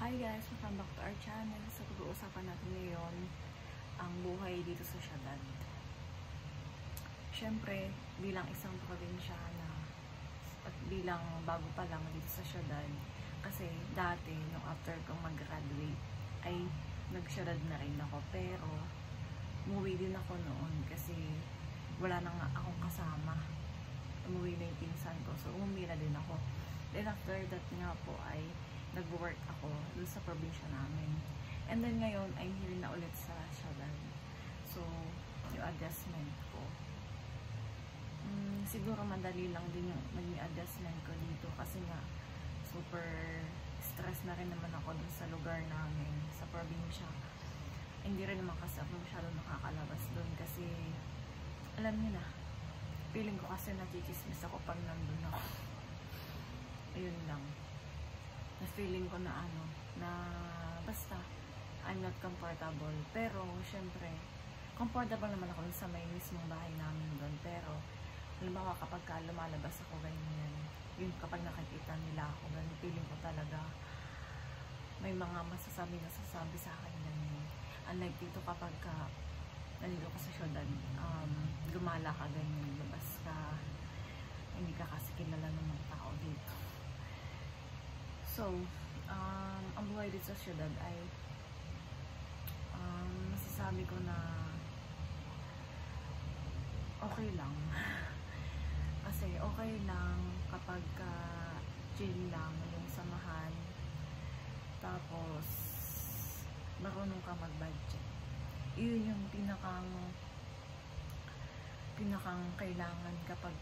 Hi guys, welcome back to our channel. So pag-uusapan natin ngayon ang buhay dito sa syudad. Syempre, bilang isang probinsyana at bilang bago pa lang dito sa syudad, kasi dati nung after kong mag-graduate ay nag-syudad na rin ako, pero umuwi din ako noon kasi wala na nga akong kasama. Umuwi na yung pinsan ko, so umuwi na din ako. Then after that nga po ay nag-work ako dun sa probinsya namin. And then ngayon ay hindi na ulit sa syudad. So, yung adjustment ko. Siguro madali lang din yung naging adjustment ko dito kasi nga super stress na rin naman ako dun sa lugar namin, sa probinsya. Hindi rin naman kasi ako masyadong nakakalabas dun kasi alam niyo na, feeling ko kasi nakikismis ako pag nandun ako. Ayun lang. Na feeling ko na na basta I'm not comfortable, pero syempre comfortable naman ako sa may mismong bahay namin doon, pero halimbawa kapag lumalabas ako ganyan, yun kapag nakikita nila ako ganyan, feeling ko talaga may mga masasabi sa akin ganyan. Unlike dito kapag nandito ka sa syudad, gumala ka ganyan, labas ka, hindi ka kasi kilala ng mga tao dito. So, ang buhay dito sa syudad ay masasabi ko na okay lang. Kasi okay lang kapag chill lang yung samahan, tapos marunong ka mag-budget. Yun yung pinakang kailangan kapag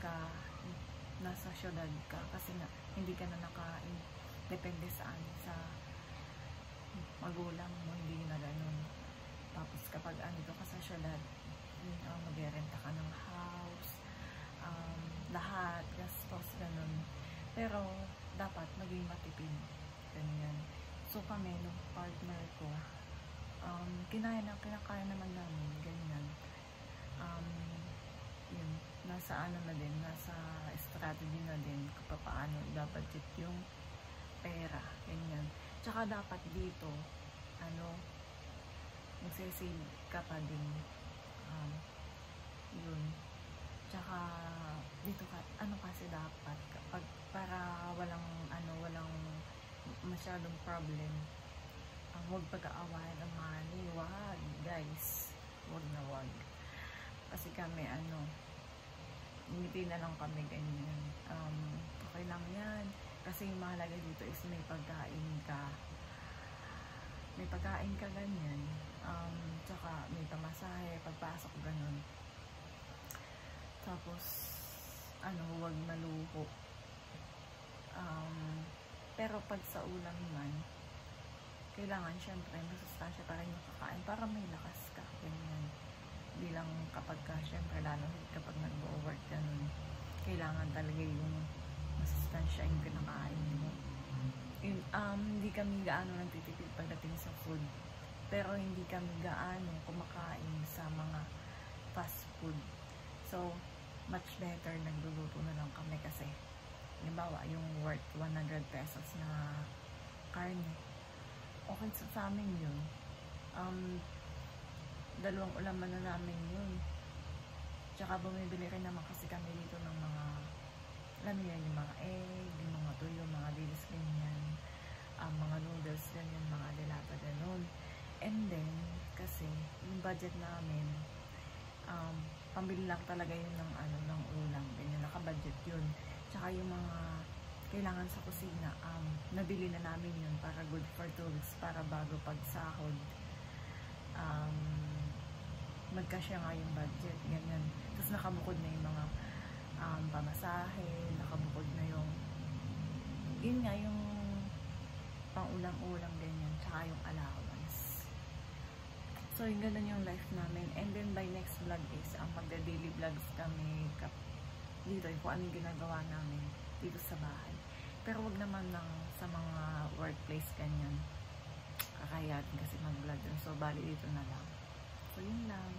nasa syudad ka, kasi nga hindi ka na depende sa magulang mo, hindi na ganun. Tapos kapag andito ka sa syudad, mag-renta ka ng house, lahat, gastos, ganun. Pero dapat maging matipid, ganyan. So kami, nung partner ko, kinakaya naman namin, ganyan. Yun, nasa na din, nasa strategy na din kung paano i-budget yung pera, ganyan. Tsaka dapat dito, magsisave ka pa din. Yun. Tsaka dito kasi dapat kapag para walang masyadong problem. Huwag pag-aawayan ng money. Wag, guys. Wag na wag. Kasi kami ngiti na lang kami ganyan. Okay lang yan. Kasi yung mahalaga dito is may pagkain ka. May pagkain ka ganyan. Tsaka may pamasahe, pagpasok ganun. Tapos, huwag maluho. Pero pag sa ulam man, kailangan syempre masustansya para yung makakain para may lakas ka. Ganyan. Bilang kapag syempre lalo kapag nag-work ganun, kailangan talaga yung masustansya yung kinakain mo. Hindi kami gaano nagtitipid pagdating sa food, pero hindi kami gaano kumakain sa mga fast food. So much better nagluluto na lang kami kasi halimbawa yung worth 100 pesos na karne, okay sa amin yun. Dalawang ulaman na namin yun. Tsaka bumibili rin naman kasi kami dito ng mga, alam niyo yung mga egg, yung mga tuyo, mga dilis, ganyan, mga noodles, ganyan, mga delata, ganun. And then, kasi yung budget namin, pambili lang talaga yun ng ulam, ganyan, nakabudget yun. Tsaka yung mga kailangan sa kusina, nabili na namin yun para good for 2 weeks, para bago pagsahod, magkasya nga yung budget, ganyan. Tapos nakabukod na yung mga pamasahe, nakabukod na yun nga yung pang-ulang-ulang ganyan, tsaka yung allowance. So yung ganun yung life namin. And then by next vlog is magda-daily vlogs kami dito, kung anong ginagawa namin dito sa bahay. Pero wag naman sa mga workplace ganyan, kakayatin kasi mag-vlog dun. So bali dito na lang. So yun lang.